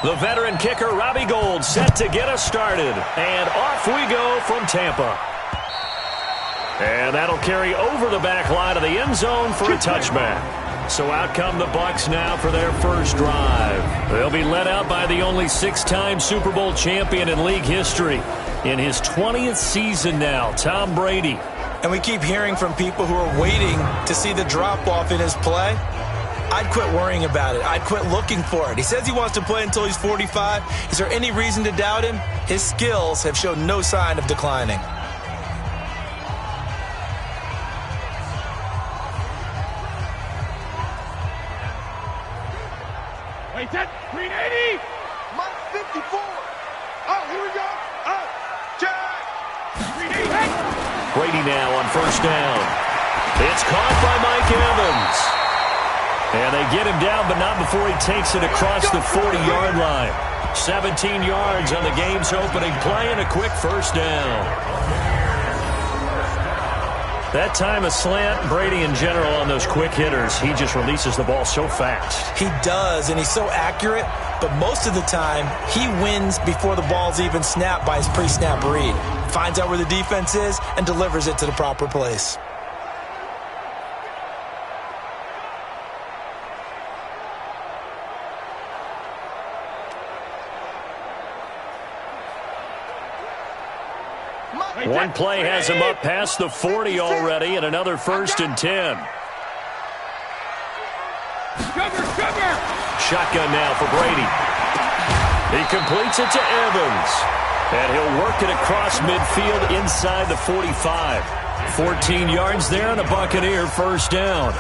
The veteran kicker, Robbie Gould, set to get us started. And off we go from Tampa. And that'll carry over the back line of the end zone for a touchback. So out come the Bucs now for their first drive. They'll be led out by the only 6-time Super Bowl champion in league history. In his 20th season now, Tom Brady. And we keep hearing from people who are waiting to see the drop-off in his play. I'd quit worrying about it. I'd quit looking for it. He says he wants to play until he's 45. Is there any reason to doubt him? His skills have shown no sign of declining. Wait, that 380. Mike 54. Oh, here we go. Oh, check. 380. Hey. Brady now on first down. It's caught by Mike Evans. And they get him down, but not before he takes it across the 40-yard line. 17 yards on the game's opening play and a quick first down. That time a slant, Brady in general on those quick hitters, he just releases the ball so fast. He does, and he's so accurate, but most of the time he wins before the ball's even snapped by his pre-snap read. Finds out where the defense is and delivers it to the proper place. One play has him up past the 40 already, and another 1st and 10. Cover. Shotgun now for Brady. He completes it to Evans. And he'll work it across midfield inside the 45. 14 yards there and a Buccaneer first down.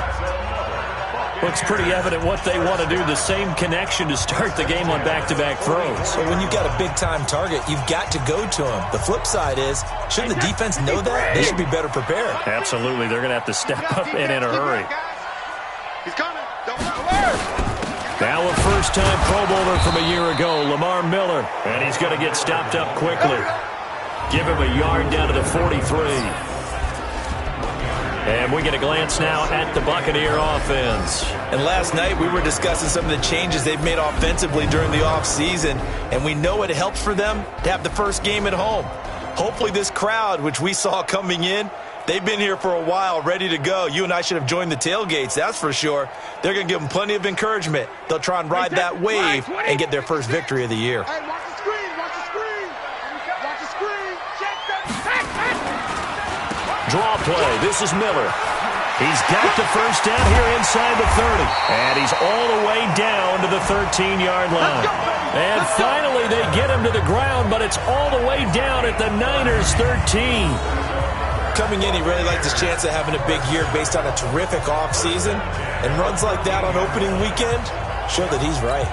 Looks pretty evident what they want to do. The same connection to start the game on back-to-back throws. But when you've got a big-time target, you've got to go to him. The flip side is, shouldn't the defense know that? They should be better prepared. Absolutely. They're going to have to step up and in a hurry. He's coming. Don't worry. Now a first-time Pro Bowler from a year ago, Lamar Miller. And he's going to get stopped up quickly. Give him a yard down to the 43. And we get a glance now at the Buccaneer offense. And last night we were discussing some of the changes they've made offensively during the offseason, and we know it helps for them to have the first game at home. Hopefully this crowd, which we saw coming in, they've been here for a while, ready to go. You and I should have joined the tailgates, that's for sure. They're going to give them plenty of encouragement. They'll try and ride that wave and get their first victory of the year. Hey, watch the screen. Watch the screen. Watch the screen. Check that. Draw play. This is Miller. He's got the first down here inside the 30. And he's all the way down to the 13-yard line. And finally they get him to the ground, but it's all the way down at the Niners' 13. Coming in, he really liked his chance of having a big year based on a terrific offseason. And runs like that on opening weekend show that he's right.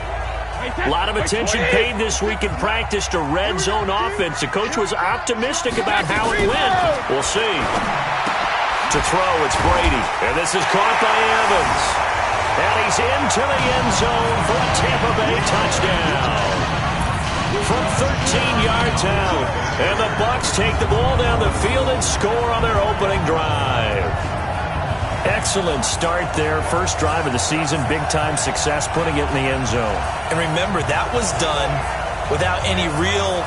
A lot of attention paid this week in practice to red zone offense. The coach was optimistic about how it went. We'll see. To throw, it's Brady. And this is caught by Evans. And he's into the end zone for a Tampa Bay touchdown. From 13 yards out. And the Bucs take the ball down the field and score on their opening drive. Excellent start there. First drive of the season. Big-time success putting it in the end zone. And remember, that was done without any real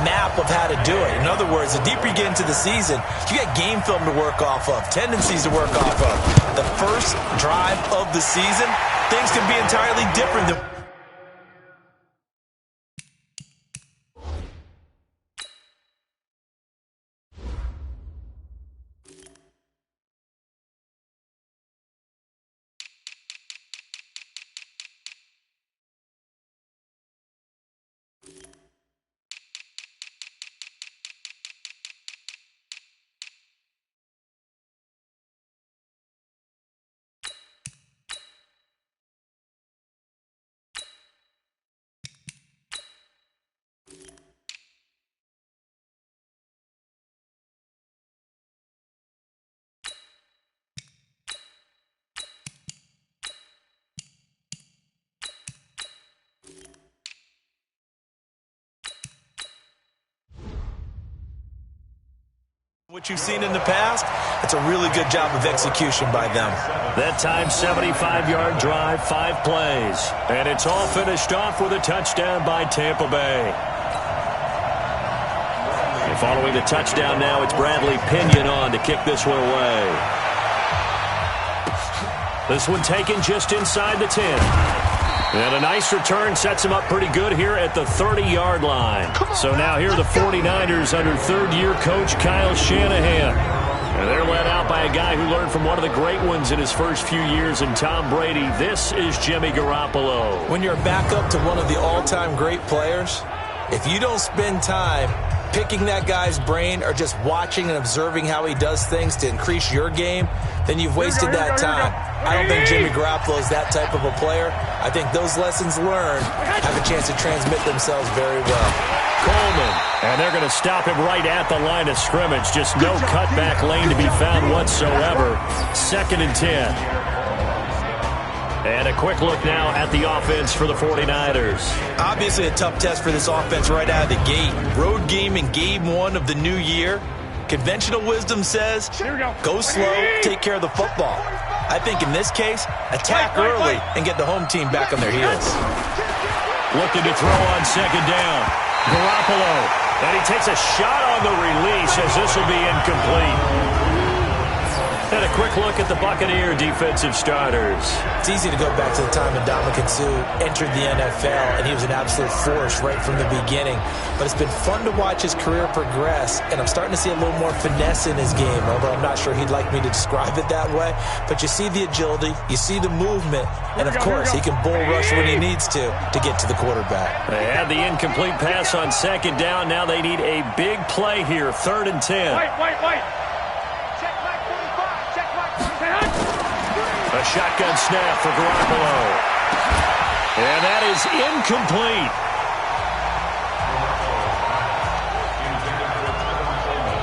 map of how to do it. In other words, the deeper you get into the season, you got game film to work off of, tendencies to work off of. The first drive of the season, things can be entirely different than what you've seen in the past, it's a really good job of execution by them. That time, 75-yard drive, 5 plays. And it's all finished off with a touchdown by Tampa Bay. And following the touchdown now, it's Bradley Pinion on to kick this one away. This one taken just inside the 10. And a nice return sets him up pretty good here at the 30-yard line. So now here are the 49ers under third-year coach Kyle Shanahan. And they're led out by a guy who learned from one of the great ones in his first few years in Tom Brady. This is Jimmy Garoppolo. When you're back up to one of the all-time great players, if you don't spend time picking that guy's brain or just watching and observing how he does things to increase your game, then you've wasted that time. I don't think Jimmy Garoppolo is that type of a player. I think those lessons learned have a chance to transmit themselves very well. Coleman, and they're going to stop him right at the line of scrimmage. Just no cutback lane to be found whatsoever. 2nd and 10. And a quick look now at the offense for the 49ers. Obviously a tough test for this offense right out of the gate. Road game in game 1 of the new year. Conventional wisdom says, go slow, take care of the football. I think in this case, attack early and get the home team back on their heels. Looking to throw on 2nd down. Garoppolo, and he takes a shot on the release as this will be incomplete. And a quick look at the Buccaneer defensive starters. It's easy to go back to the time when Ndamukong Suh entered the NFL, and he was an absolute force right from the beginning. But it's been fun to watch his career progress, and I'm starting to see a little more finesse in his game, although I'm not sure he'd like me to describe it that way. But you see the agility, you see the movement, and of course, he can bull rush when he needs to get to the quarterback. They had the incomplete pass on 2nd down. Now they need a big play here, 3rd and 10. A shotgun snap for Garoppolo. And that is incomplete.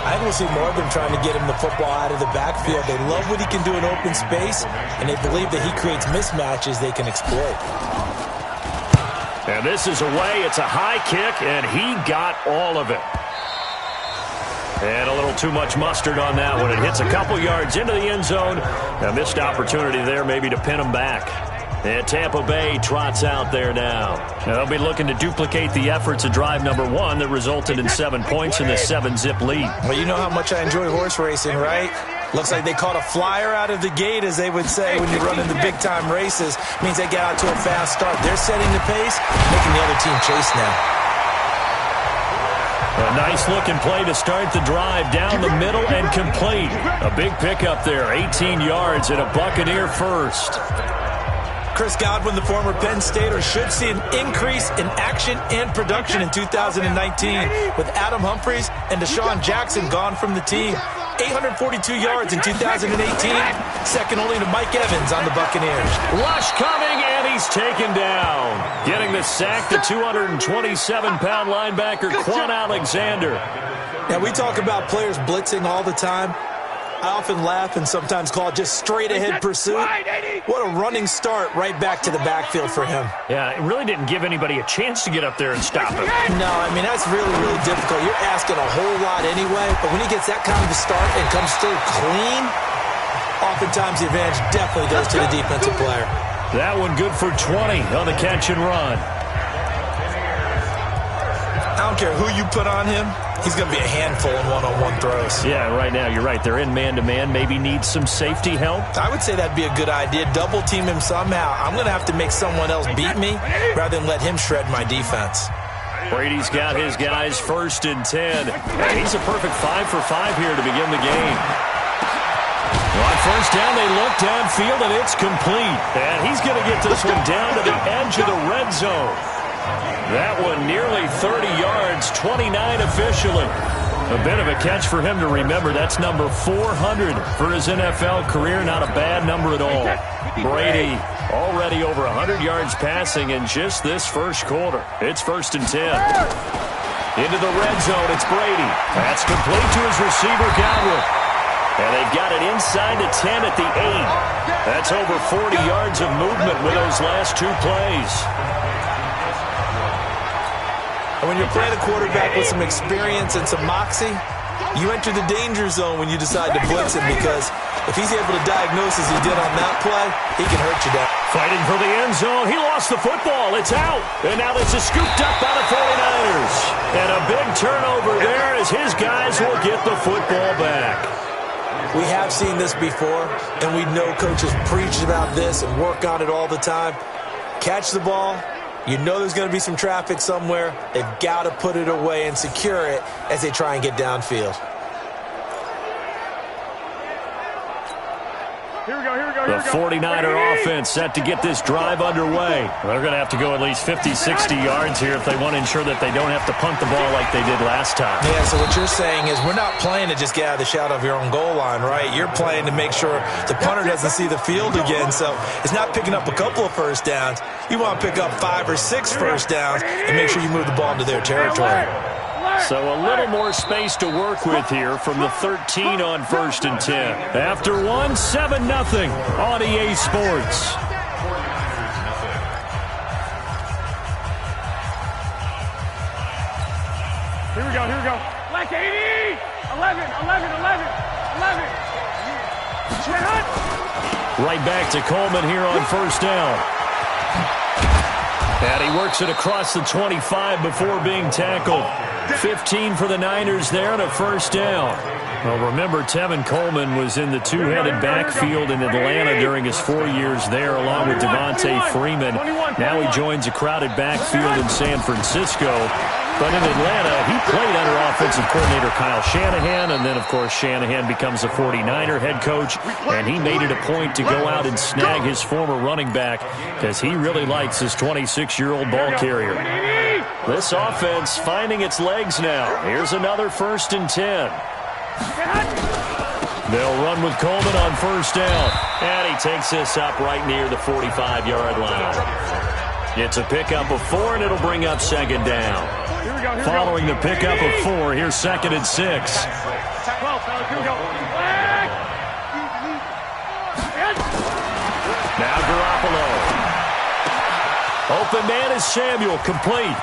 I think we'll see more of them trying to get him the football out of the backfield. They love what he can do in open space, and they believe that he creates mismatches they can exploit. And this is away. It's a high kick, and he got all of it. And a little too much mustard on that one. It hits a couple yards into the end zone. A missed opportunity there maybe to pin him back. And Tampa Bay trots out there now. They'll be looking to duplicate the efforts of drive number 1 that resulted in 7 points in the 7-zip lead. Well, you know how much I enjoy horse racing, right? Looks like they caught a flyer out of the gate, as they would say when you run in the big-time races. Means they get out to a fast start. They're setting the pace, making the other team chase now. A nice-looking play to start the drive down the middle and complete. A big pickup there, 18 yards and a Buccaneer first. Chris Godwin, the former Penn Stater, should see an increase in action and production in 2019 with Adam Humphries and Deshaun Jackson gone from the team. 842 yards in 2018, second only to Mike Evans on the Buccaneers. Rush coming, and he's taken down. Getting the sack, the 227-pound linebacker, Quan Alexander. Now, we talk about players blitzing all the time. I often laugh and sometimes call it just straight-ahead pursuit. What a running start right back to the backfield for him. Yeah, it really didn't give anybody a chance to get up there and stop him. No, I mean, that's really, really difficult. You're asking a whole lot anyway, but when he gets that kind of a start and comes through clean, oftentimes the advantage definitely goes to the defensive player. That one good for 20 on the catch and run. I don't care who you put on him. He's going to be a handful in one-on-one throws. Yeah, right now, you're right. They're in man-to-man. Maybe needs some safety help. I would say that'd be a good idea. Double team him somehow. I'm going to have to make someone else beat me rather than let him shred my defense. Brady's got his guys 1st and 10. And he's a perfect 5 for 5 here to begin the game. On 1st down, they look downfield, and it's complete. And he's going to get this one down to the edge of the red zone. That one nearly 30 yards, 29 officially. A bit of a catch for him to remember. That's number 400 for his NFL career. Not a bad number at all. Brady already over 100 yards passing in just this first quarter. It's 1st and 10. Into the red zone, it's Brady. That's complete to his receiver, Godwin. And they've got it inside the 10 at the 8. That's over 40 yards of movement with those last 2 plays. And when you're playing a quarterback with some experience and some moxie, You enter the danger zone when you decide to blitz him, because if he's able to diagnose as he did on that play, he can hurt you down. Fighting for the end zone. He lost the football. It's out. And now this is scooped up by the 49ers. And a big turnover there as his guys will get the football back. We have seen this before, and we know coaches preach about this and work on it all the time. Catch the ball. You know there's going to be some traffic somewhere. They've got to put it away and secure it as they try and get downfield. Here we go. The 49er offense set to get this drive underway. They're going to have to go at least 50, 60 yards here if they want to ensure that they don't have to punt the ball like they did last time. Yeah, so what you're saying is we're not playing to just get out of the shadow of your own goal line, right? You're playing to make sure the punter doesn't see the field again. So it's not picking up a couple of first downs. You want to pick up 5 or 6 first downs and make sure you move the ball into their territory. So a little more space to work with here from the 13 on 1st and 10. After 1, 7-0 on EA Sports. Here we go. Black 80! 11. Right back to Coleman here on 1st down. And he works it across the 25 before being tackled. 15 for the Niners there and a 1st down. Well, remember, Tevin Coleman was in the two-headed backfield in Atlanta during his 4 years there, along with Devontae Freeman. Now he joins a crowded backfield in San Francisco. But in Atlanta, he played under offensive coordinator Kyle Shanahan, and then, of course, Shanahan becomes a 49er head coach, and he made it a point to go out and snag his former running back because he really likes his 26-year-old ball carrier. This offense finding its legs now. Here's another 1st and 10. They'll run with Coleman on 1st down, and he takes this up right near the 45-yard line. It's a pickup of 4, and it'll bring up 2nd down. Following the pickup of 4, here's 2nd and 6. Now Garoppolo. Open man is Samuel, complete.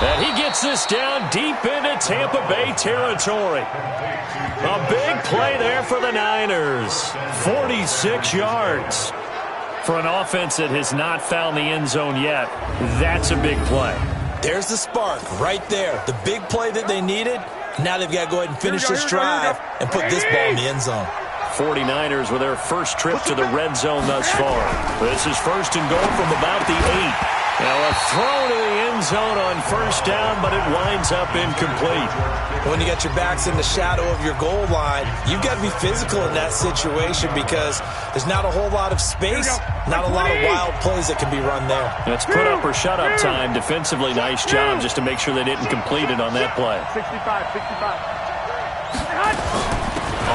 And he gets this down deep into Tampa Bay territory. A big play there for the Niners. 46 yards. For an offense that has not found the end zone yet, that's a big play. There's the spark right there. The big play that they needed. Now they've got to go ahead and finish this drive and put this ball in the end zone. 49ers with their first trip to the red zone thus far. This is 1st and goal from about the 8. Now a throw to the end zone on 1st down, but it winds up incomplete. When you got your backs in the shadow of your goal line, you've got to be physical in that situation because there's not a whole lot of space, not a lot of wild plays that can be run there. It's put up or shut up time. Defensively, nice job just to make sure they didn't complete it on that play. 65.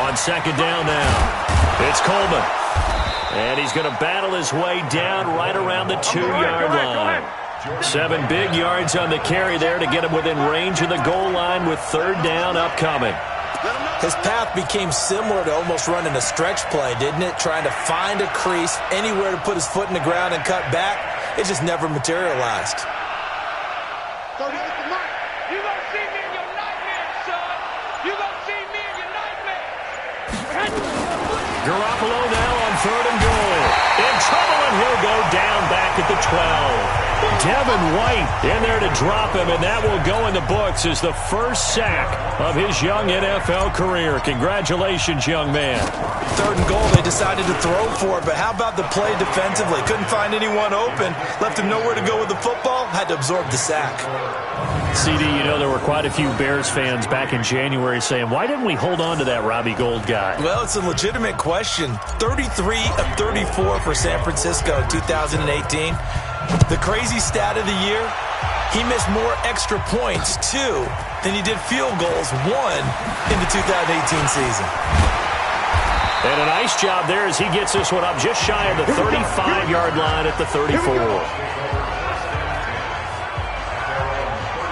On 2nd down now, it's Coleman. And he's going to battle his way down right around the 2-yard line. 7 big yards on the carry there to get him within range of the goal line with 3rd down upcoming. His path became similar to almost running a stretch play, didn't it? Trying to find a crease, anywhere to put his foot in the ground and cut back. It just never materialized. You gonna see me in your nightmares, son. You gonna see me in your nightmares. Garoppolo now on 3rd and goal. In trouble, and he'll go down back at the 12. Devin White in there to drop him, and that will go in the books as the first sack of his young NFL career. Congratulations, young man. 3rd and goal, they decided to throw for it, but how about the play defensively? Couldn't find anyone open, left him nowhere to go with the football, had to absorb the sack. CD, you know there were quite a few Bears fans back in January saying, why didn't we hold on to that Robbie Gould guy? Well, it's a legitimate question. 33 of 34 for San Francisco in 2018. The crazy stat of the year, he missed more extra points, 2, than he did field goals, 1, in the 2018 season. And a nice job there as he gets this one up just shy of the 35-yard line at the 34.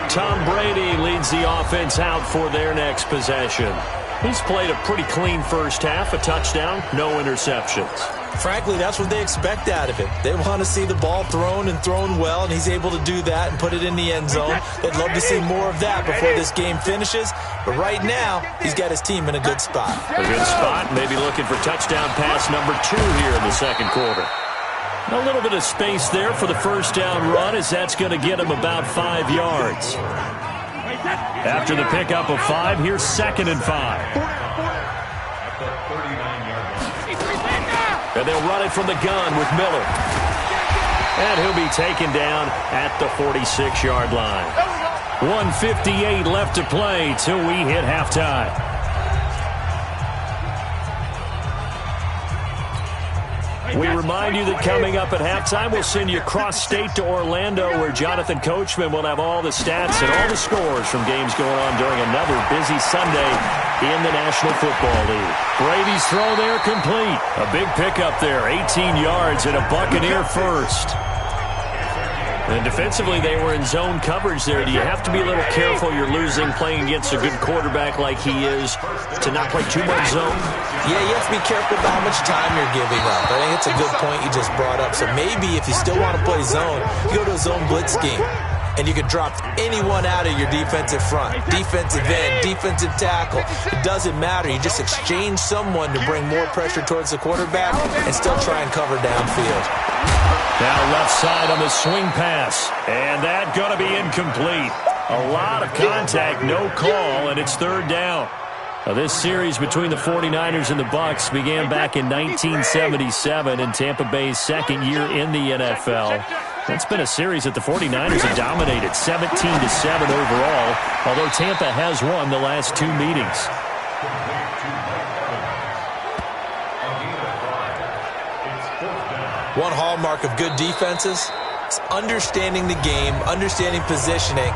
Tom Brady leads the offense out for their next possession. He's played a pretty clean first half, a touchdown, no interceptions. Frankly, that's what they expect out of him. They want to see the ball thrown and thrown well, and he's able to do that and put it in the end zone. They'd love to see more of that before this game finishes. But right now, he's got his team in a good spot. A good spot, maybe looking for touchdown pass number 2 here in the second quarter. A little bit of space there for the first down run, as that's going to get him about 5 yards. After the pickup of 5, here's 2nd and 5. And they'll run it from the gun with Miller. And he'll be taken down at the 46-yard line. 1:58 left to play till we hit halftime. We remind you that coming up at halftime, we'll send you cross-state to Orlando, where Jonathan Coachman will have all the stats and all the scores from games going on during another busy Sunday in the National Football League. Brady's throw there complete. A big pickup there, 18 yards and a Buccaneer first. And defensively, they were in zone coverage there. Do you have to be a little careful? You're losing playing against a good quarterback like he is to not play too much zone? Yeah, you have to be careful about how much time you're giving up. I think it's a good point you just brought up. So maybe if you still want to play zone, you go to a zone blitz scheme. And you can drop anyone out of your defensive front, defensive end, defensive tackle. It doesn't matter. You just exchange someone to bring more pressure towards the quarterback and still try and cover downfield. Now left side on the swing pass. And that going to be incomplete. A lot of contact, no call, and it's 3rd down. Now, this series between the 49ers and the Bucs began back in 1977 in Tampa Bay's 2nd year in the NFL. It's been a series that the 49ers have dominated, 17-7 overall, although Tampa has won the last 2 meetings. One hallmark of good defenses is understanding the game, understanding positioning,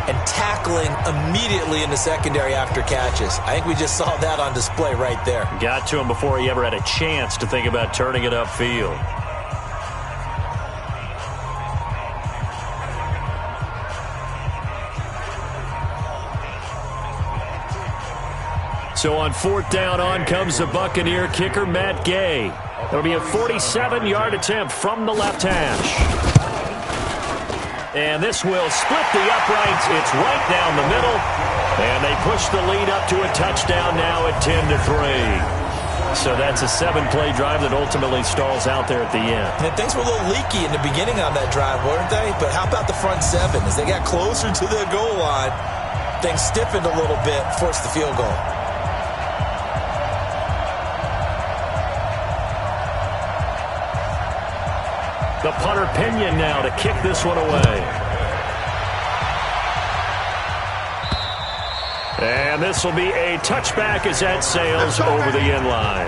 and tackling immediately in the secondary after catches. I think we just saw that on display right there. Got to him before he ever had a chance to think about turning it upfield. So on 4th down, on comes the Buccaneer kicker, Matt Gay. It'll be a 47-yard attempt from the left hash. And this will split the uprights. It's right down the middle. And they push the lead up to a touchdown now at 10-3. So that's a 7-play drive that ultimately stalls out there at the end. And things were a little leaky in the beginning on that drive, weren't they? But how about the front 7? As they got closer to the goal line, things stiffened a little bit, forced the field goal. The punter Pinion now to kick this one away. And this will be a touchback as that sails over the end line.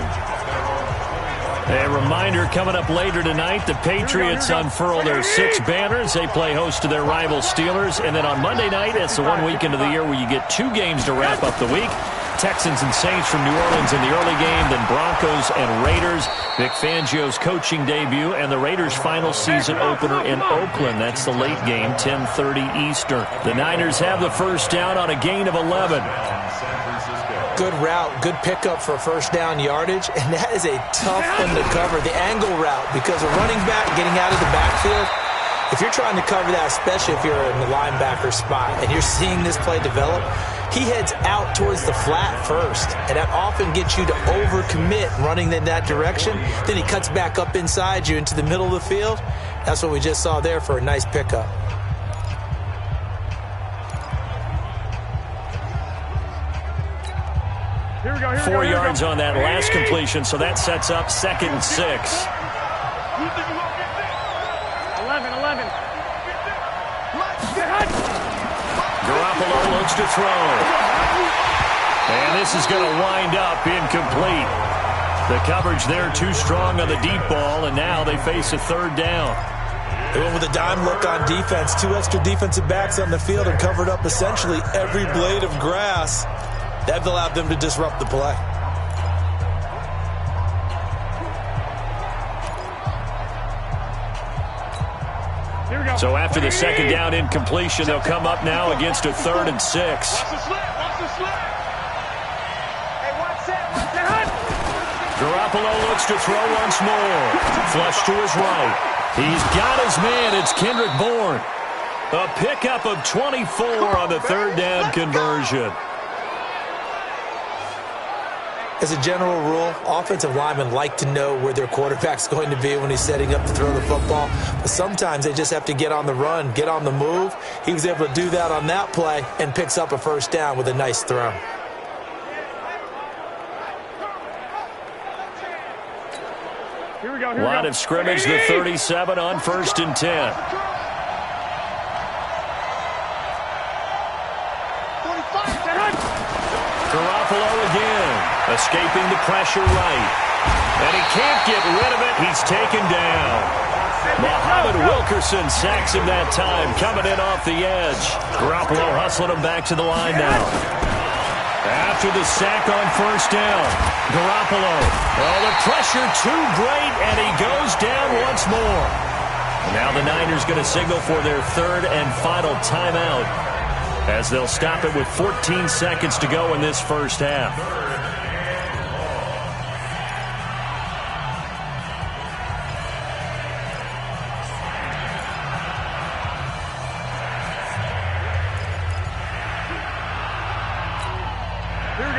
A reminder coming up later tonight, the Patriots unfurl their 6 banners. They play host to their rival Steelers. And then on Monday night, it's the one weekend of the year where you get 2 games to wrap up the week. Texans and Saints from New Orleans in the early game, then Broncos and Raiders. Vic Fangio's coaching debut and the Raiders' final season opener in Oakland. That's the late game, 10:30 Eastern. The Niners have the first down on a gain of 11. Good route, good pickup for first down yardage, and that is a tough one to cover, the angle route, because a running back getting out of the backfield, if you're trying to cover that, especially if you're in the linebacker spot and you're seeing this play develop, he heads out towards the flat first, and that often gets you to overcommit running in that direction. Then he cuts back up inside you into the middle of the field. That's what we just saw there for a nice pickup. Here we go, 4 yards on that last completion, so that sets up 2nd and 6. 11. Garoppolo looks to throw. And this is going to wind up incomplete. The coverage there too strong on the deep ball, and now they face a 3rd down. They went with a dime look on defense. 2 extra defensive backs on the field and covered up essentially every blade of grass. That allowed them to disrupt the play. So after the 2nd down incompletion, they'll come up now against a 3rd and 6. Watch the slip. Hey, watch that. Garoppolo looks to throw once more. Flush to his right. He's got his man. It's Kendrick Bourne. A pickup of 24 on the third down conversion. As a general rule, offensive linemen like to know where their quarterback's going to be when he's setting up to throw the football. But sometimes they just have to get on the run, get on the move. He was able to do that on that play and picks up a first down with a nice throw. Line of scrimmage, the 37 on 1st and 10. Garoppolo again, escaping the pressure right. And he can't get rid of it. He's taken down. Muhammad Wilkerson sacks him that time, coming in off the edge. Garoppolo hustling him back to the line now. After the sack on 1st down, Garoppolo. Oh, the pressure too great, and he goes down once more. And now the Niners going to signal for their third and final timeout, as they'll stop it with 14 seconds to go in this first half.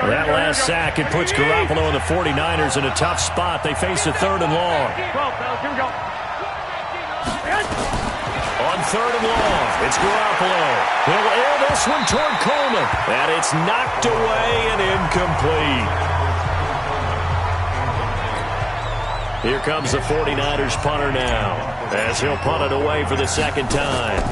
That last sack, it puts Garoppolo and the 49ers in a tough spot. They face a 3rd and long. On 3rd and long, it's Garoppolo. He'll air this one toward Coleman. And it's knocked away and incomplete. Here comes the 49ers punter now, as he'll punt it away for the second time.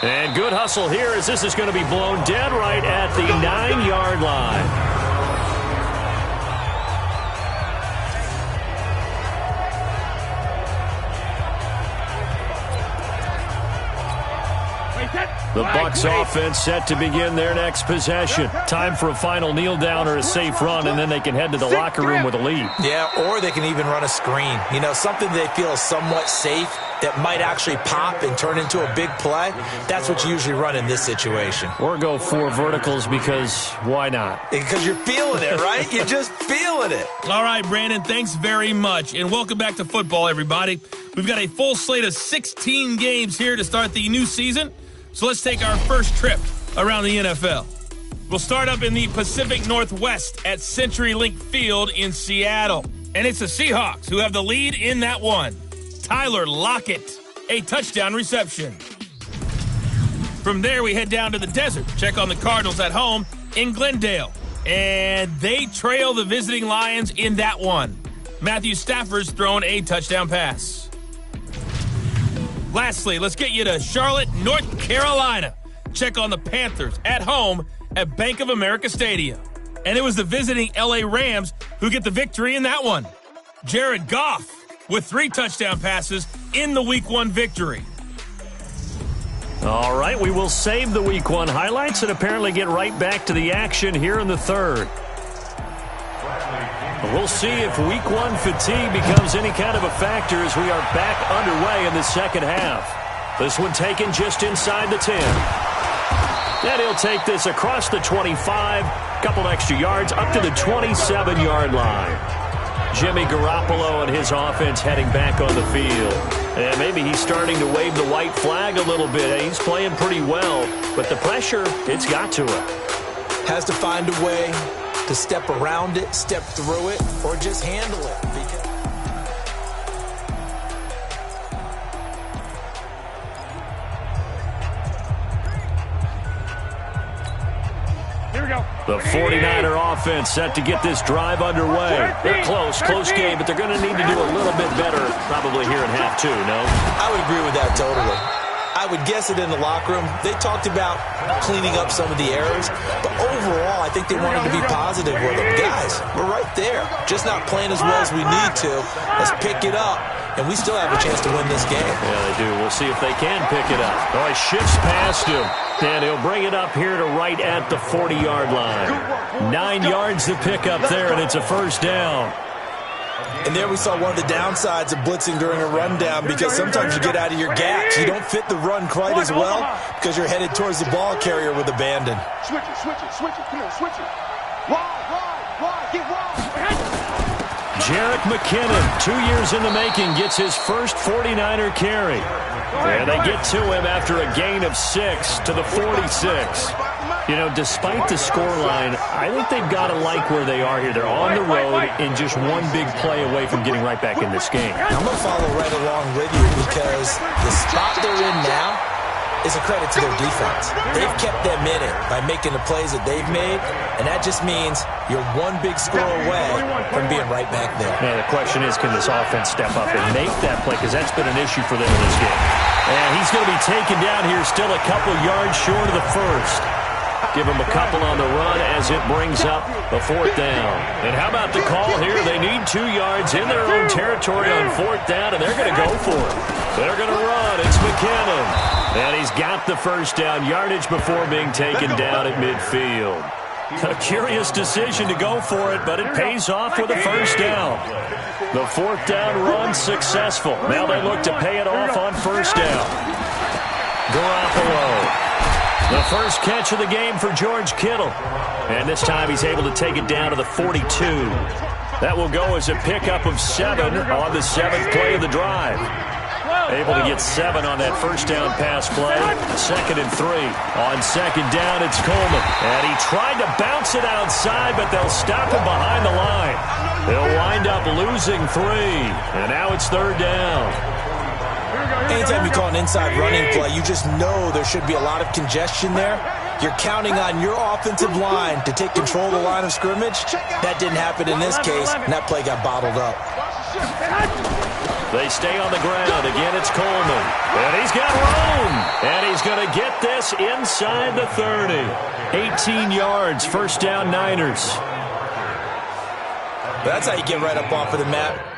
And good hustle here, as this is going to be blown dead right at the 9-yard line. The Bucs offense set to begin their next possession. Time for a final kneel down or a safe run, and then they can head to the locker room with a lead. Yeah, or they can even run a screen. You know, something they feel is somewhat safe that might actually pop and turn into a big play. That's what you usually run in this situation. Or go 4 verticals, because why not? Because you're feeling it, right? You're just feeling it. All right, Brandon, thanks very much. And welcome back to football, everybody. We've got a full slate of 16 games here to start the new season. So let's take our first trip around the NFL. We'll start up in the Pacific Northwest at CenturyLink Field in Seattle. And it's the Seahawks who have the lead in that one. Tyler Lockett, a touchdown reception. From there, we head down to the desert. Check on the Cardinals at home in Glendale. And they trail the visiting Lions in that one. Matthew Stafford's thrown a touchdown pass. Lastly, let's get you to Charlotte, North Carolina. Check on the Panthers at home at Bank of America Stadium. And it was the visiting LA Rams who get the victory in that one. Jared Goff with 3 touchdown passes in the Week 1 victory. All right, we will save the Week 1 highlights and apparently get right back to the action here in the third. We'll see if Week 1 fatigue becomes any kind of a factor as we are back underway in the second half. This one taken just inside the 10. And he'll take this across the 25, couple extra yards up to the 27-yard line. Jimmy Garoppolo and his offense heading back on the field. And maybe he's starting to wave the white flag a little bit. He's playing pretty well, but the pressure, it's got to him. Has to find a way to step around it, step through it, or just handle it. Here we go. The 49er offense set to get this drive underway. They're close game, but they're going to need to do a little bit better probably here in half 2, no? I would agree with that totally. I would guess it in the locker room. They talked about cleaning up some of the errors, but overall, I think they wanted to be positive with them. Guys, we're right there. Just not playing as well as we need to. Let's pick it up, and we still have a chance to win this game. Yeah, they do. We'll see if they can pick it up. Oh, he shifts past him, and he'll bring it up here to right at the 40-yard line. 9 yards to pick up there, and it's a first down. And there we saw one of the downsides of blitzing during a rundown, because sometimes you get out of your gaps. You don't fit the run quite as well because you're headed towards the ball carrier with abandon. Switch it, switch it, switch it. Come on, switch it. Wide, get wide. Jerick McKinnon, 2 years in the making, gets his first 49er carry. And they get to him after a gain of 6 to the 46. You know, despite the scoreline, I think they've got to like where they are here. They're on the road and just one big play away from getting right back in this game. I'm going to follow right along with you, because the spot they're in now is a credit to their defense. They've kept them in it by making the plays that they've made, and that just means you're one big score away from being right back there. Now, the question is, can this offense step up and make that play? Because that's been an issue for them in this game. And he's going to be taken down here, still a couple yards short of the first. Give him a couple on the run as it brings up a 4th down. And how about the call here? They need 2 yards in their own territory on 4th down, and they're going to go for it. They're going to run. It's McKinnon. And he's got the first down yardage before being taken down at midfield. A curious decision to go for it, but it pays off with a first down. The 4th down run successful. Now they look to pay it off on first down. Garoppolo. The first catch of the game for George Kittle. And this time he's able to take it down to the 42. That will go as a pickup of 7 on the 7th play of the drive. Able to get 7 on that first down pass play. 2nd and 3. On 2nd down, it's Coleman. And he tried to bounce it outside, but they'll stop him behind the line. They'll wind up losing 3. And now it's 3rd down. Anytime you call an inside running play, you just know there should be a lot of congestion there. You're counting on your offensive line to take control of the line of scrimmage. That didn't happen in this case, and that play got bottled up. They stay on the ground. Again, it's Coleman. And he's got room. And he's going to get this inside the 30. 18 yards, first down Niners. That's how you get right up off of the mat.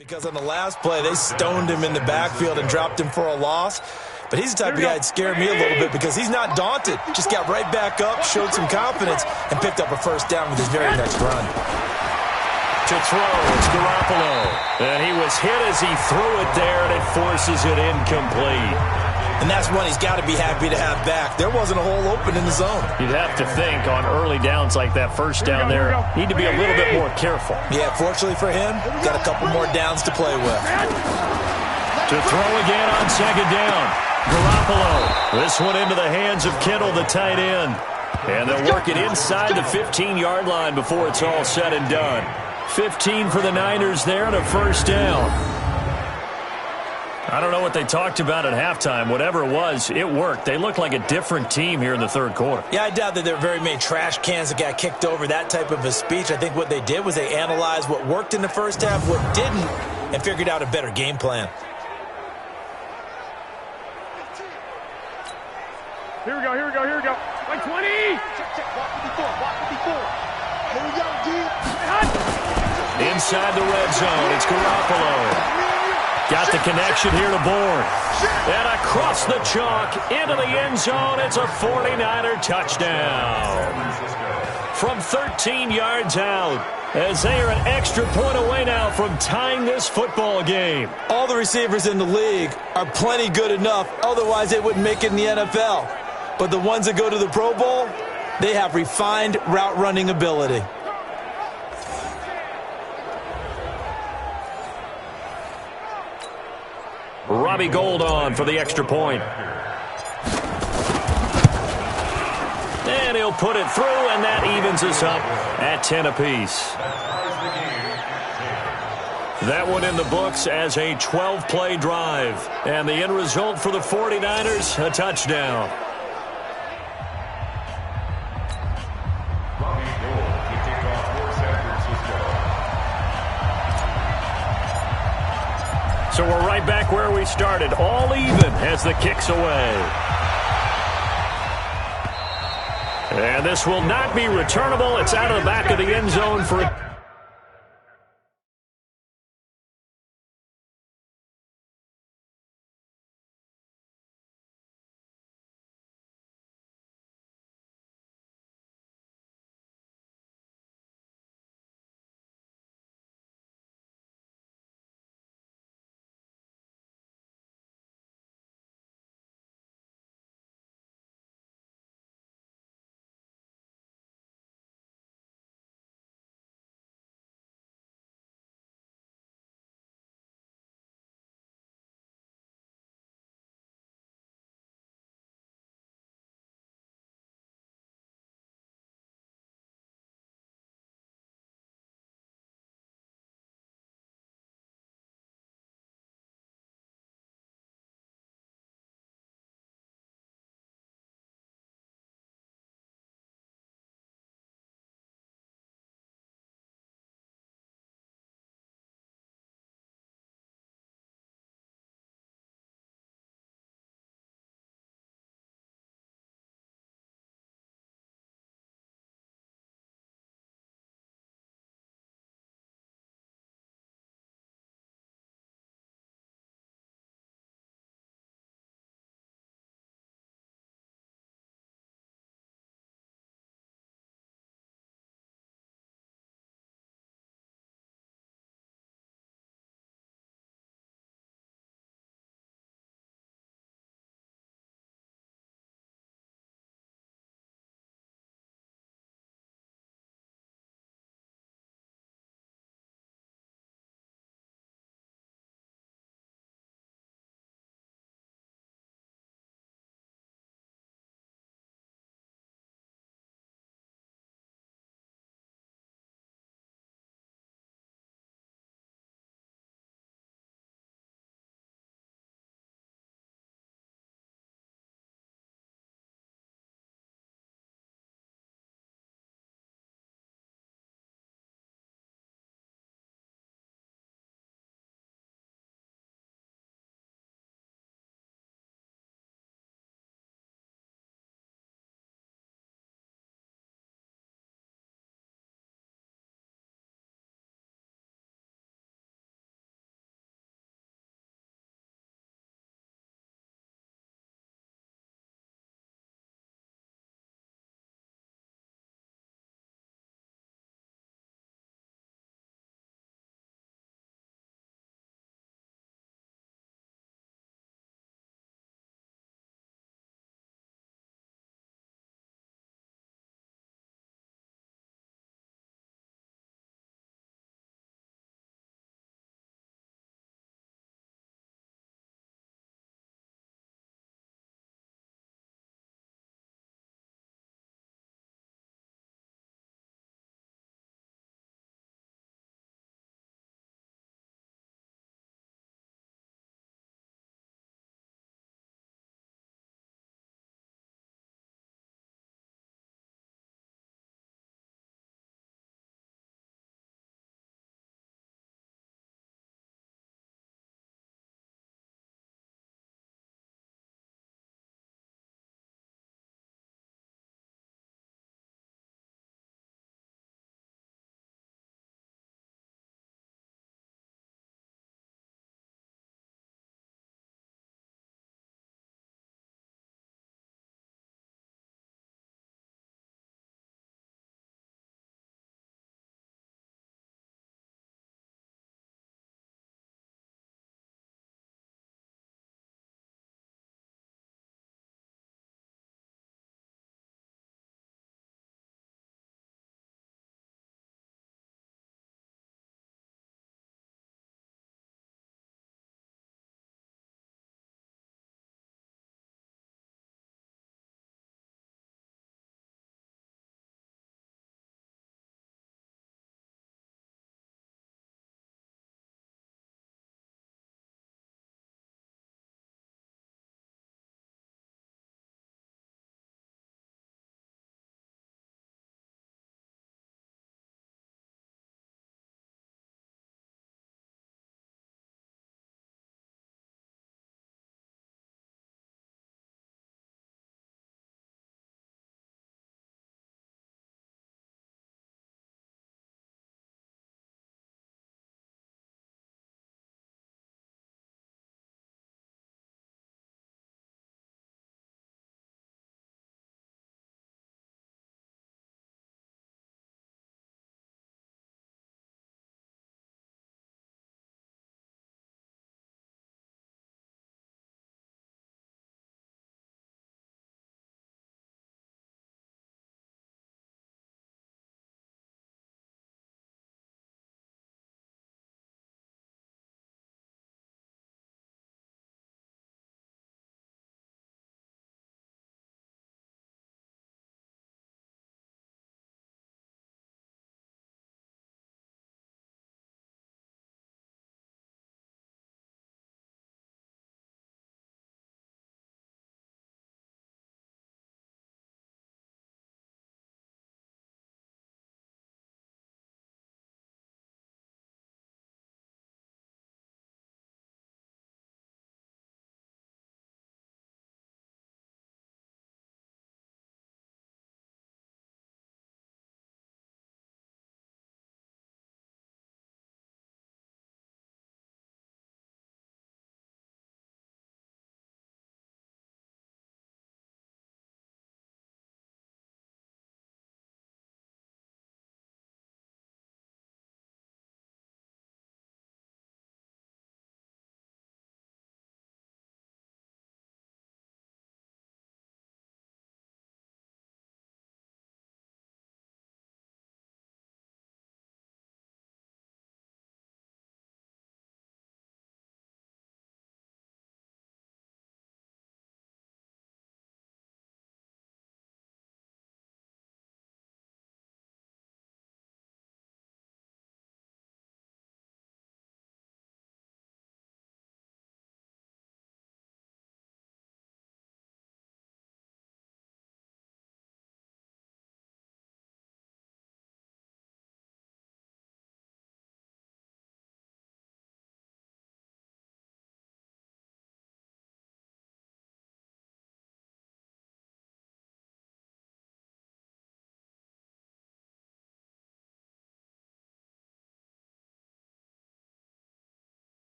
Because on the last play, they stoned him in the backfield and dropped him for a loss. But he's the type of guy that scared me a little bit because he's not daunted. Just got right back up, showed some confidence, and picked up a first down with his very next run. To throw, it's Garoppolo. And he was hit as he threw it there, and it forces it incomplete. And that's one he's got to be happy to have back. There wasn't a hole open in the zone. You'd have to think on early downs like that, first down there, need to be a little bit more careful. Yeah, fortunately for him, got a couple more downs to play with. To throw again on second down. Garoppolo. This one into the hands of Kittle, the tight end. And they'll work it inside the 15-yard line before it's all said and done. 15 for the Niners there and a first down. I don't know what they talked about at halftime. Whatever it was, it worked. They looked like a different team here in the third quarter. Yeah, I doubt that there were very many trash cans that got kicked over, that type of a speech. I think what they did was they analyzed what worked in the first half, what didn't, and figured out a better game plan. Here we go, here we go, here we go. 120! Check, walk 54, walk 54. Here we go, G. Inside the red zone, it's Garoppolo. Got the connection here to Bourne. And across the chalk, into the end zone, it's a 49er touchdown. From 13 yards out, as they are an extra point away now from tying this football game. All the receivers in the league are plenty good enough, otherwise they wouldn't make it in the NFL. But the ones that go to the Pro Bowl, they have refined route running ability. Robbie Gould on for the extra point. And he'll put it through, and that evens us up at 10 apiece. That one in the books as a 12-play drive. And the end result for the 49ers, a touchdown. So we're right back where we started, all even as the kick's away. And this will not be returnable. It's out of the back of the end zone for a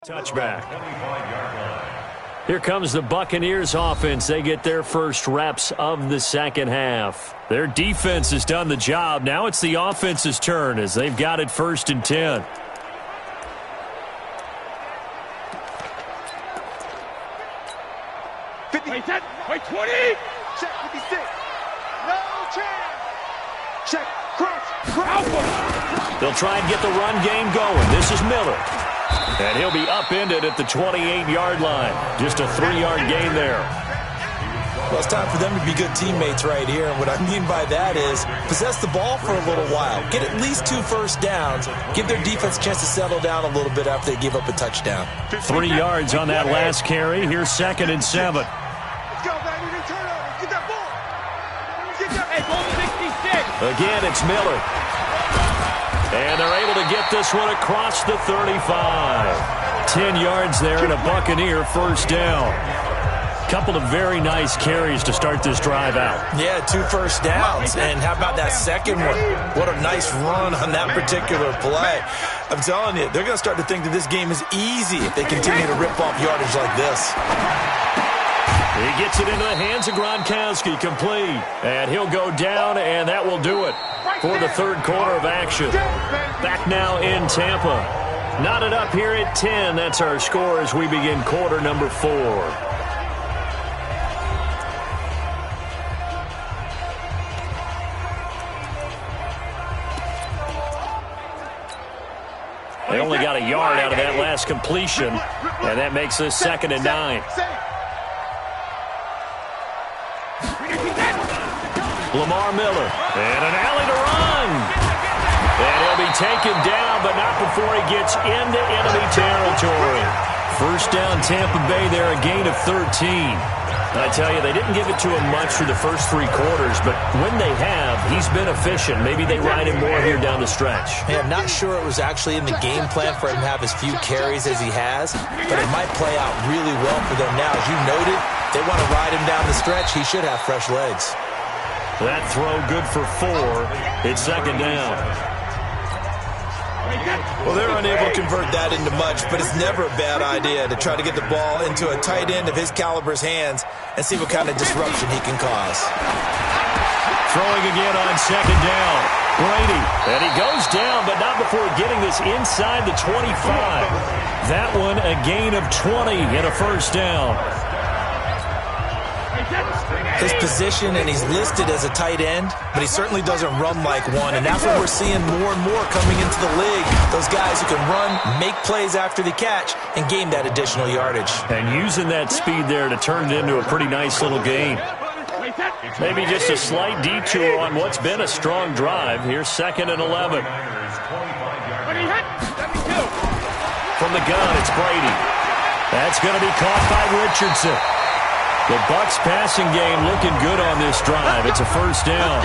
Touchback. Here comes the Buccaneers offense. They get their first reps of the second half. Their defense has done the job. Now it's the offense's turn as they've got it 1st and 10. Wait, 20. Check 56. No chance. Check. Cross. They'll try and get the run game going. This is Miller. And he'll be upended at the 28-yard line. Just a 3-yard gain there. Well, it's time for them to be good teammates right here. And what I mean by that is possess the ball for a little while. Get at least 2 first downs. Give their defense a chance to settle down a little bit after they give up a touchdown. 3 yards on that last carry. Here's 2nd and 7. Let's go, baby. Turn over. Get that ball. Get that. Hey, ball 66. Again, it's Miller. And they're able to get this one across the 35. 10 yards there and a Buccaneer first down. Couple of very nice carries to start this drive out. Yeah, 2 first downs. And how about that second one? What a nice run on that particular play. I'm telling you, they're going to start to think that this game is easy if they continue to rip off yardage like this. He gets it into the hands of Gronkowski, complete. And he'll go down, and that will do it for the third quarter of action. Back now in Tampa. Knotted up here at 10. That's our score as we begin quarter number 4. They only got a yard out of that last completion, and that makes this 2nd and 9. Lamar Miller, and an alley to run. And he'll be taken down, but not before he gets into enemy territory. First down, Tampa Bay there, a gain of 13. I tell you, they didn't give it to him much through the first 3 quarters, but when they have, he's been efficient. Maybe they ride him more here down the stretch. Hey, I'm not sure it was actually in the game plan for him to have as few carries as he has, but it might play out really well for them now. As you noted, they want to ride him down the stretch. He should have fresh legs. That throw good for 4. It's 2nd down. Well, they're unable to convert that into much, but it's never a bad idea to try to get the ball into a tight end of his caliber's hands and see what kind of disruption he can cause. Throwing again on 2nd down. Brady, and he goes down, but not before getting this inside the 25. That one a gain of 20 and a first down. His position, and he's listed as a tight end, but he certainly doesn't run like one, and that's what we're seeing more and more coming into the league. Those guys who can run, make plays after the catch, and gain that additional yardage. And using that speed there to turn it into a pretty nice little gain. Maybe just a slight detour on what's been a strong drive. Here's 2nd and 11. From the gun, it's Brady. That's going to be caught by Richardson. The Bucs passing game looking good on this drive. It's a first down.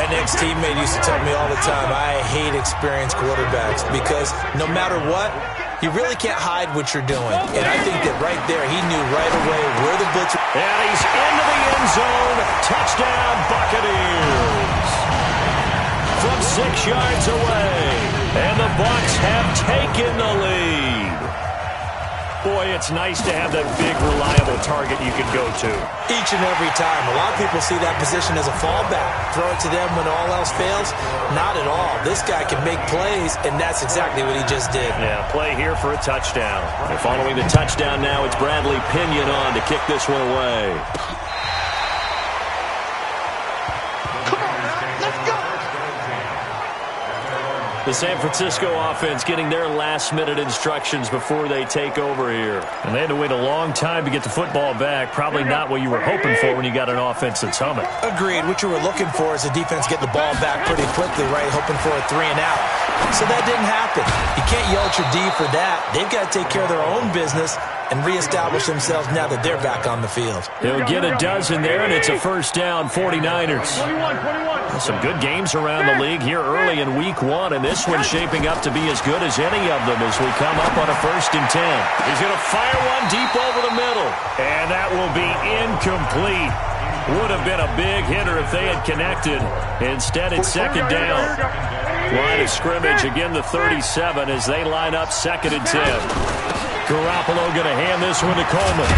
An ex-teammate used to tell me all the time, I hate experienced quarterbacks because no matter what, you really can't hide what you're doing. And I think that right there, he knew right away where the blitz... And he's into the end zone. Touchdown, Buccaneers. From 6 yards away. And the Bucs have taken the lead. Boy, it's nice to have that big, reliable target you can go to. Each and every time. A lot of people see that position as a fallback. Throw it to them when all else fails. Not at all. This guy can make plays, and that's exactly what he just did. Yeah, play here for a touchdown. And following the touchdown now, it's Bradley Pinion on to kick this one away. The San Francisco offense getting their last-minute instructions before they take over here. And they had to wait a long time to get the football back. Probably not what you were hoping for when you got an offense that's humming. Agreed. What you were looking for is the defense get the ball back pretty quickly, right? Hoping for a 3 and out. So that didn't happen. You can't yell at your D for that. They've got to take care of their own business and reestablish themselves now that they're back on the field. They'll get a dozen there, and it's a first down, 49ers. Some good games around the league here early in week 1, and this one's shaping up to be as good as any of them as we come up on a 1st and 10. He's going to fire one deep over the middle, and that will be incomplete. Would have been a big hitter if they had connected. Instead, it's second down. Line of scrimmage, again the 37 as they line up 2nd and 10. Garoppolo going to hand this one to Coleman.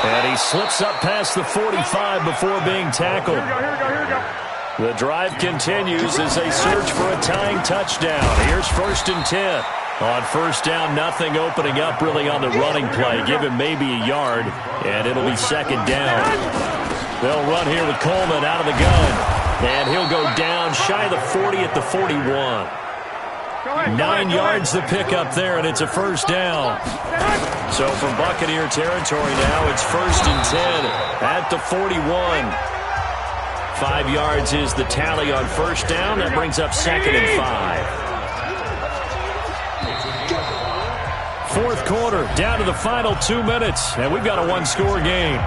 And he slips up past the 45 before being tackled. The drive continues as they search for a tying touchdown. Here's 1st and 10. On 1st down, nothing opening up really on the running play. Give him maybe a yard, and it'll be 2nd down. They'll run here with Coleman out of the gun. And he'll go down shy of the 40 at the 41. 9 yards the pickup there, and it's a 1st down. So from Buccaneer territory now, it's 1st and 10 at the 41. 5 yards is the tally on 1st down. That brings up 2nd and 5. 4th quarter, down to the final 2 minutes, and we've got a 1-score game.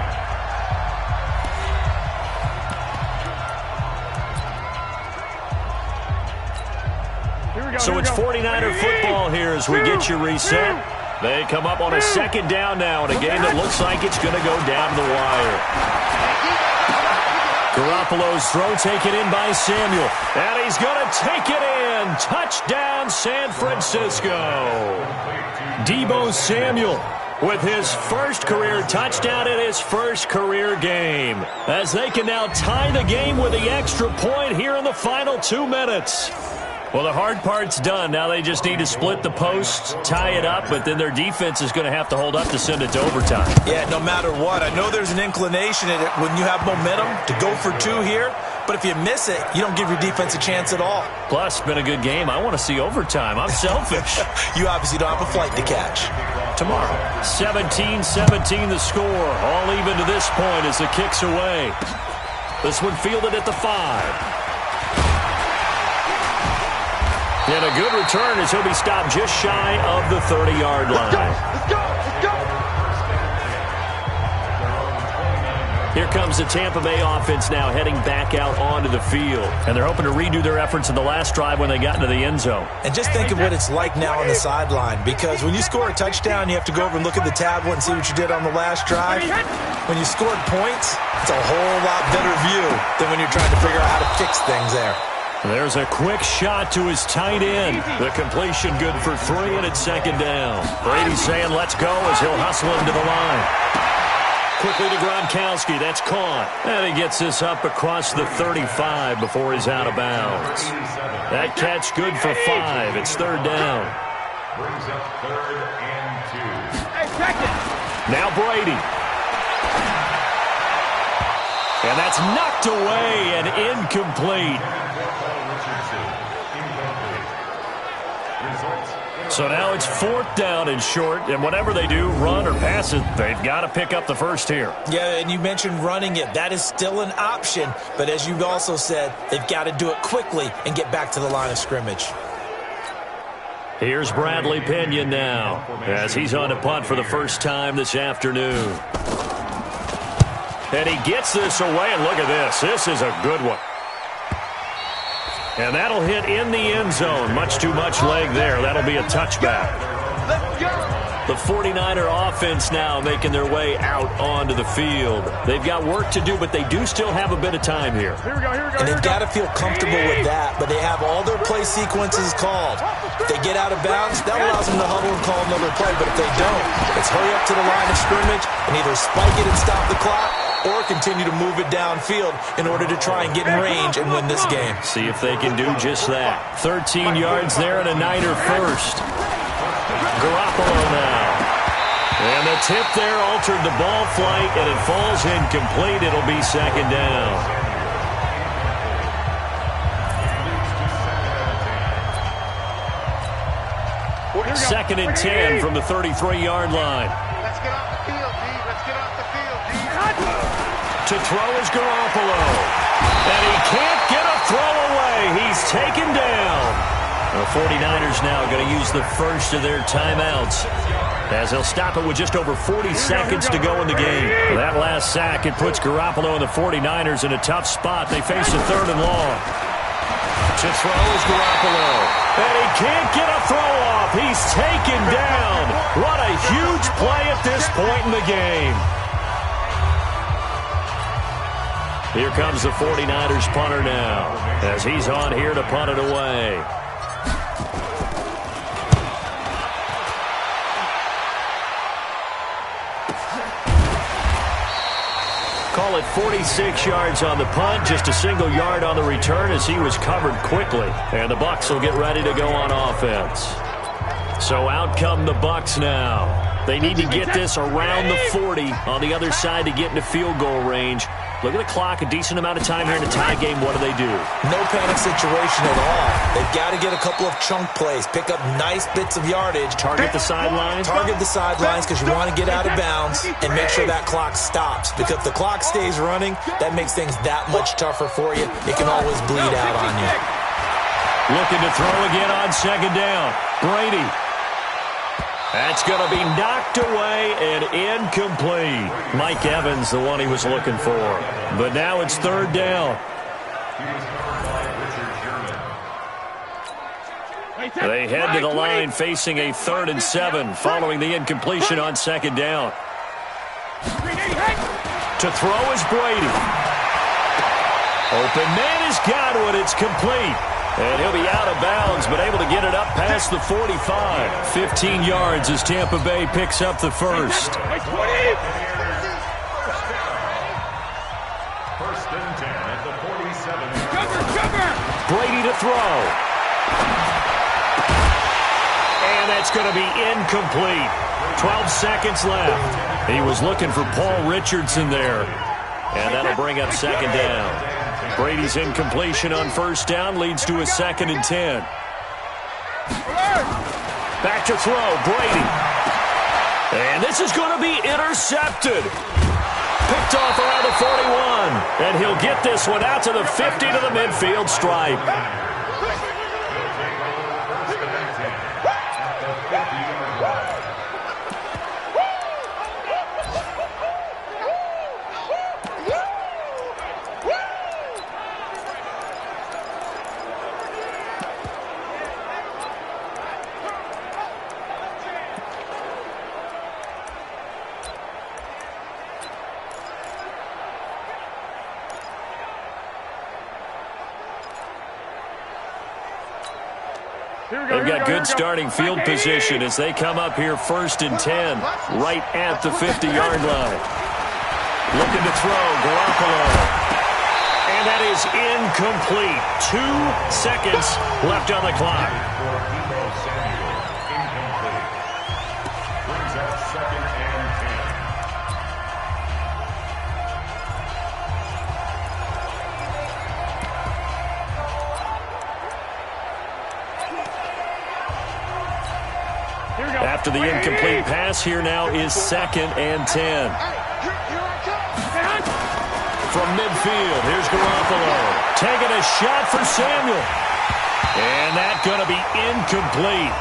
So it's 49er football here as we get you reset. They come up on a 2nd down now in a game that looks like it's going to go down the wire. Garoppolo's throw taken in by Samuel. And he's going to take it in. Touchdown, San Francisco. Deebo Samuel with his first career touchdown in his first career game. As they can now tie the game with the extra point here in the final 2 minutes. Well, the hard part's done. Now they just need to split the posts, tie it up, but then their defense is going to have to hold up to send it to overtime. Yeah, no matter what. I know there's an inclination in it when you have momentum to go for 2 here, but if you miss it, you don't give your defense a chance at all. Plus, it's been a good game. I want to see overtime. I'm selfish. You obviously don't have a flight to catch. Tomorrow, 17-17 the score. All even to this point as the kick's away. This one fielded at the 5. And a good return as he'll be stopped just shy of the 30-yard line. Let's go! Let's go! Here comes the Tampa Bay offense now heading back out onto the field. And they're hoping to redo their efforts in the last drive when they got into the end zone. And just think of what it's like now on the sideline, because when you score a touchdown, you have to go over and look at the tablet and see what you did on the last drive. When you scored points, it's a whole lot better view than when you're trying to figure out how to fix things there. There's a quick shot to his tight end. The completion good for 3, and it's 2nd down. Brady's saying let's go as he'll hustle him to the line. Quickly to Gronkowski. That's caught. And he gets this up across the 35 before he's out of bounds. That catch good for 5. It's 3rd down. Brings up 3rd and 2. Now Brady. And that's knocked away and incomplete. So now it's 4th down and short, and whatever they do, run or pass it, they've got to pick up the first here. Yeah, and you mentioned running it. That is still an option, but as you've also said, they've got to do it quickly and get back to the line of scrimmage. Here's Bradley Pinion now as he's on a punt for the first time this afternoon. And he gets this away, and look at this. This is a good one. And that'll hit in the end zone. Much too much leg there. That'll be a touchback. Let's go! The 49er offense now making their way out onto the field. They've got work to do, but they do still have a bit of time here. Here we go, here we go. And they've got to feel comfortable with that, but they have all their play sequences called. If they get out of bounds, that allows them to huddle and call another play, but if they don't, it's hurry up to the line of scrimmage and either spike it and stop the clock or continue to move it downfield in order to try and get in range and win this game. See if they can do just that. 13 yards there and a Niner first. Garoppolo now. And the tip there altered the ball flight, and it falls incomplete. It'll be 2nd down. Second and 10 from the 33-yard line. Let's get off the field, D. Let's get off the field, D. To throw is Garoppolo. And he can't get a throw away. He's taken down. The 49ers now going to use the first of their timeouts as they'll stop it with just over 40 seconds to go in the game. That last sack, it puts Garoppolo and the 49ers in a tough spot. They face a 3rd and long. To throw is Garoppolo. And he can't get a throw off. He's taken down. What a huge play at this point in the game. Here comes the 49ers punter now, as he's on here to punt it away. Call it 46 yards on the punt, just a single yard on the return as he was covered quickly. And the Bucs will get ready to go on offense. So out come the Bucs now. They need to get this around the 40 on the other side to get into field goal range. Look at the clock, a decent amount of time here in a tie game. What do they do? No panic situation at all. They've got to get a couple of chunk plays, pick up nice bits of yardage. Target the sidelines? Target the sidelines because you want to get out of bounds and make sure that clock stops. Because if the clock stays running, that makes things that much tougher for you. It can always bleed out on you. Looking to throw again on second down. Brady. That's going to be knocked away and incomplete. Mike Evans, the one he was looking for. But now it's third down. They head to the line facing a 3rd and 7 following the incompletion on second down. To throw is Brady. Open man has got one. It's complete. And he'll be out of bounds, but able to get it up past the 45. 15 yards as Tampa Bay picks up the first. First and 10 at the 47. Brady to throw. And that's going to be incomplete. 12 seconds left. He was looking for Paul Richardson there. And that'll bring up second down. Brady's incompletion on first down leads to a 2nd and 10. Back to throw, Brady. And this is going to be intercepted. Picked off around the 41. And he'll get this one out to the 50 to the midfield stripe. They've got good starting field position as they come up here 1st and 10, right at the 50-yard line. Looking to throw, Garoppolo. And that is incomplete. 2 seconds left on the clock. Brings up 2nd and 10. After the incomplete pass, here now is 2nd and 10. From midfield, here's Garoppolo. Taking a shot for Samuel. And that's going to be incomplete.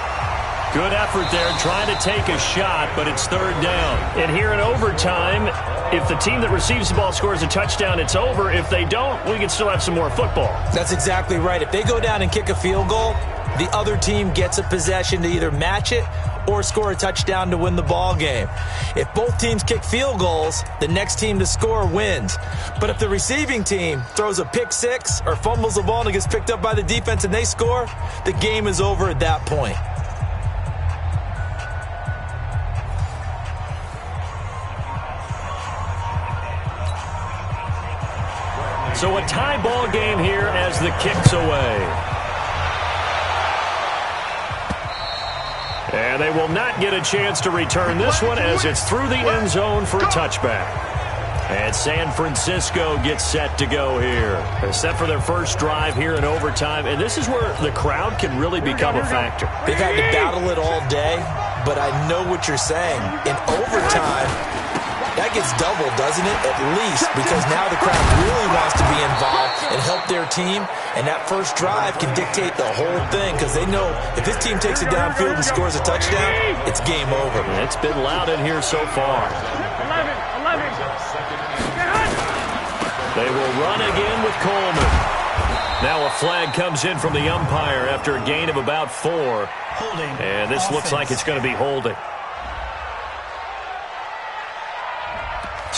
Good effort there trying to take a shot, but it's 3rd down. And here in overtime, if the team that receives the ball scores a touchdown, it's over. If they don't, we can still have some more football. That's exactly right. If they go down and kick a field goal, the other team gets a possession to either match it or score a touchdown to win the ball game. If both teams kick field goals, the next team to score wins. But if the receiving team throws a pick six or fumbles the ball and it gets picked up by the defense and they score, the game is over at that point. So a tie ball game here as the kick's away. And they will not get a chance to return this one as it's through the end zone for a touchback. And San Francisco gets set to go here. They're set for their first drive here in overtime. And this is where the crowd can really become a factor. They've had to battle it all day, but I know what you're saying. In overtime, that gets doubled, doesn't it? At least, because now the crowd really wants to be involved and help their team, and that first drive can dictate the whole thing because they know if this team takes it downfield and scores a touchdown, it's game over. It's been loud in here so far. 11. They will run again with Coleman. Now a flag comes in from the umpire after a gain of about 4. Holding. And this looks like it's going to be holding.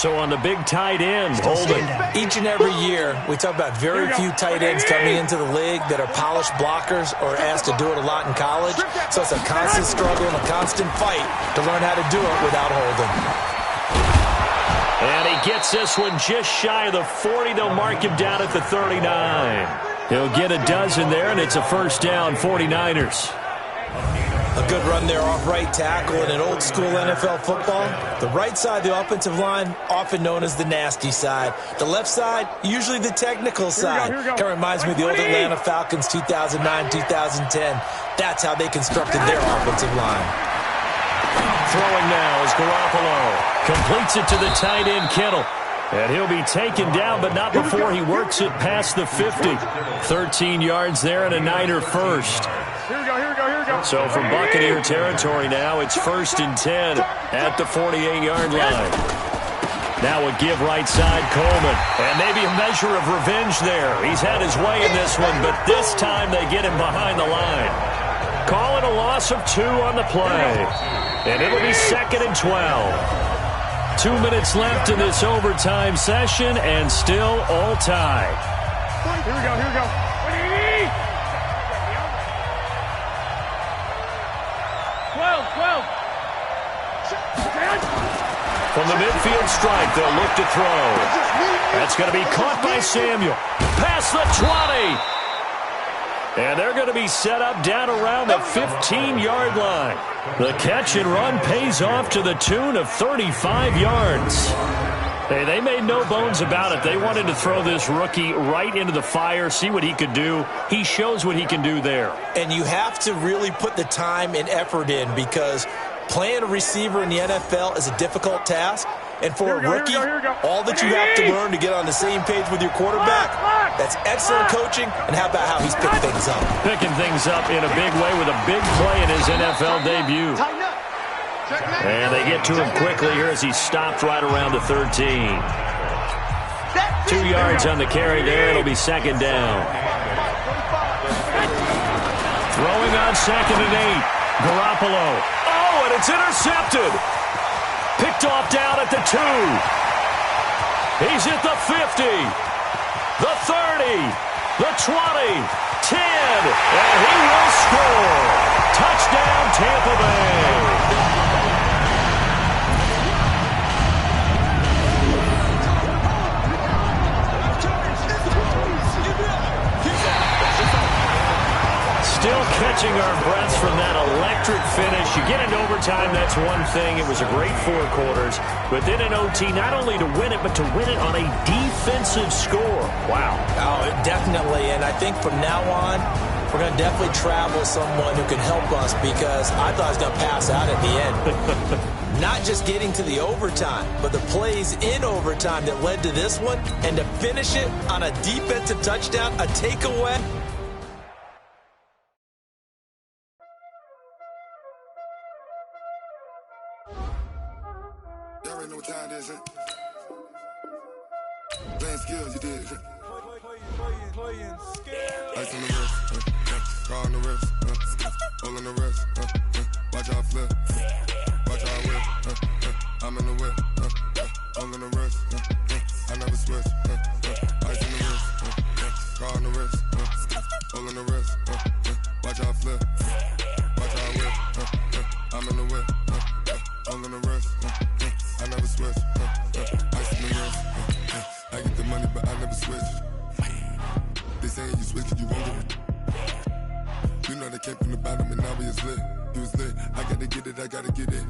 So on the big tight end, holding. Each and every year, we talk about very few tight ends coming into the league that are polished blockers or asked to do it a lot in college. So it's a constant struggle and a constant fight to learn how to do it without holding. And he gets this one just shy of the 40. They'll mark him down at the 39. He'll get a dozen there, and it's a first down, 49ers. A good run there off right tackle in an old-school NFL football. The right side of the offensive line, often known as the nasty side. The left side, usually the technical side. Kind of reminds me of the old Atlanta Falcons 2009-2010. That's how they constructed their offensive line. Throwing now is Garoppolo. Completes it to the tight end, Kittle. And he'll be taken down, but not before he works it past the 50. 13 yards there and a Niner first. Here we go. So from Buccaneer territory now, it's 1st and 10 at the 48-yard line. Now a give right side, Coleman. And maybe a measure of revenge there. He's had his way in this one, but this time they get him behind the line. Call it a loss of 2 on the play. And it'll be 2nd and 12. 2 minutes left in this overtime session, and still all tied. Here we go. From the midfield strike, they'll look to throw. That's going to be caught by Samuel. Past the 20. And they're going to be set up down around the 15-yard line. The catch and run pays off to the tune of 35 yards. Hey, they made no bones about it. They wanted to throw this rookie right into the fire, see what he could do. He shows what he can do there. And you have to really put the time and effort in because playing a receiver in the NFL is a difficult task. And for a rookie, all that you have to learn to get on the same page with your quarterback, that's excellent coaching. And how about how he's picked things up? Picking things up in a big way with a big play in his NFL debut. And they get to him quickly here as he's stopped right around the 13. 2 yards on the carry there. It'll be 2nd down. Throwing on 2nd and 8. Garoppolo. Oh, and it's intercepted. Picked off down at the 2. He's at the 50. The 30. The 20. 10. And he will score. Touchdown, Tampa Bay. Still catching our breaths from that electric finish. You get into overtime, that's one thing. It was a great 4 quarters. But then in OT, not only to win it, but to win it on a defensive score. Wow. Oh, definitely. And I think from now on, we're going to definitely travel someone who can help us because I thought I was going to pass out at the end. Not just getting to the overtime, but the plays in overtime that led to this one. And to finish it on a defensive touchdown, a takeaway. Y'all already know what time it is, huh? Playing skills, you did. Playing skills. Ice on the wrist, car on the wrist, hole in the wrist, watch out flip, watch out whip, I'm in the whip, hole in the wrist, I never switch, ice on the wrist, car on the wrist, hole in the wrist, watch out flip, watch out whip, I'm in the whip, hole in the wrist, I never switch, ice in the wrist, I get the money but I never switch. They saying you switch it, you won't get it. You know they came from the bottom and now we is lit. You was lit, I gotta get it, I gotta get it.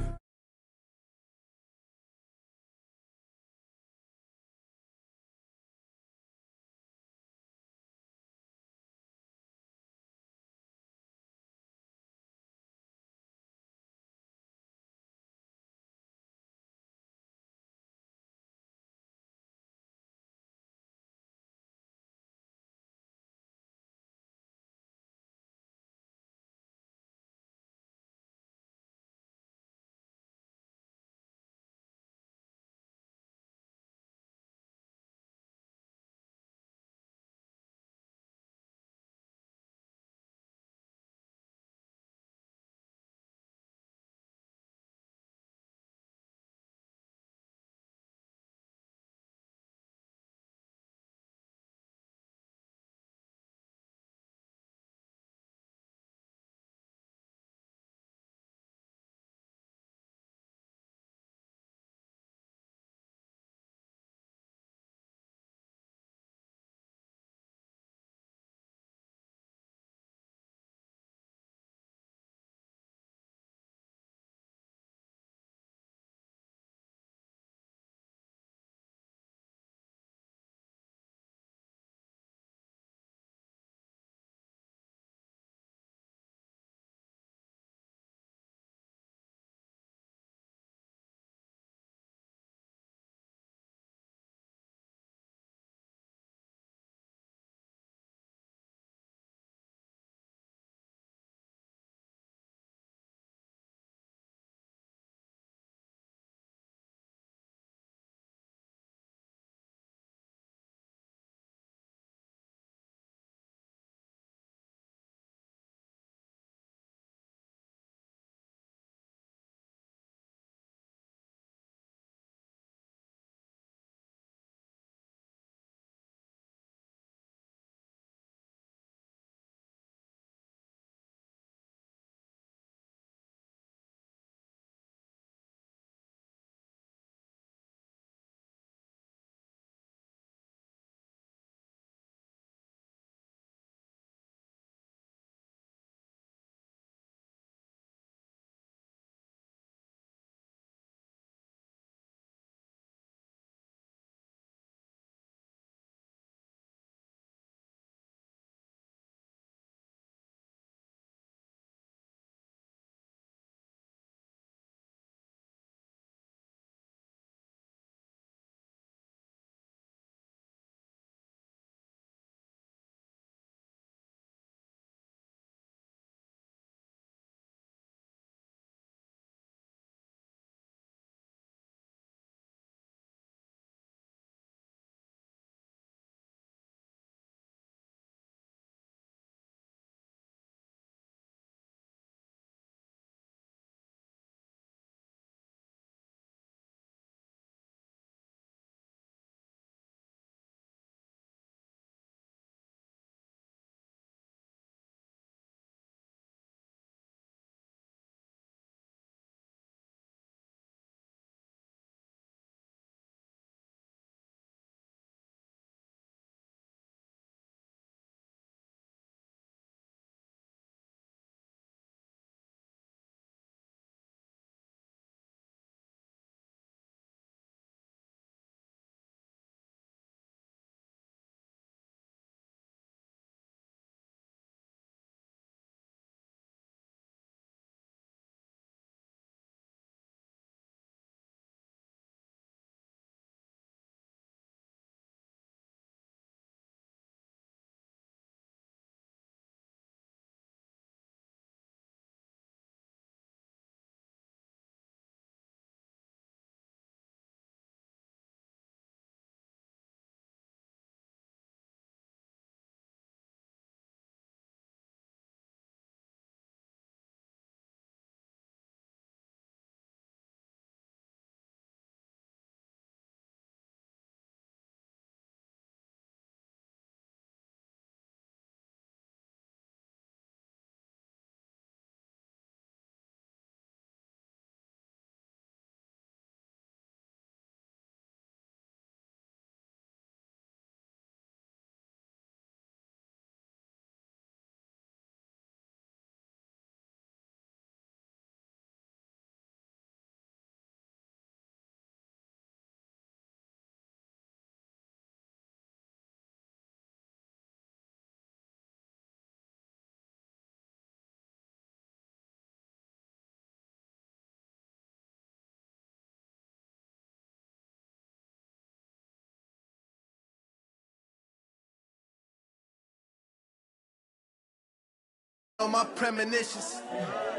on my premonitions.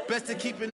Best to keep it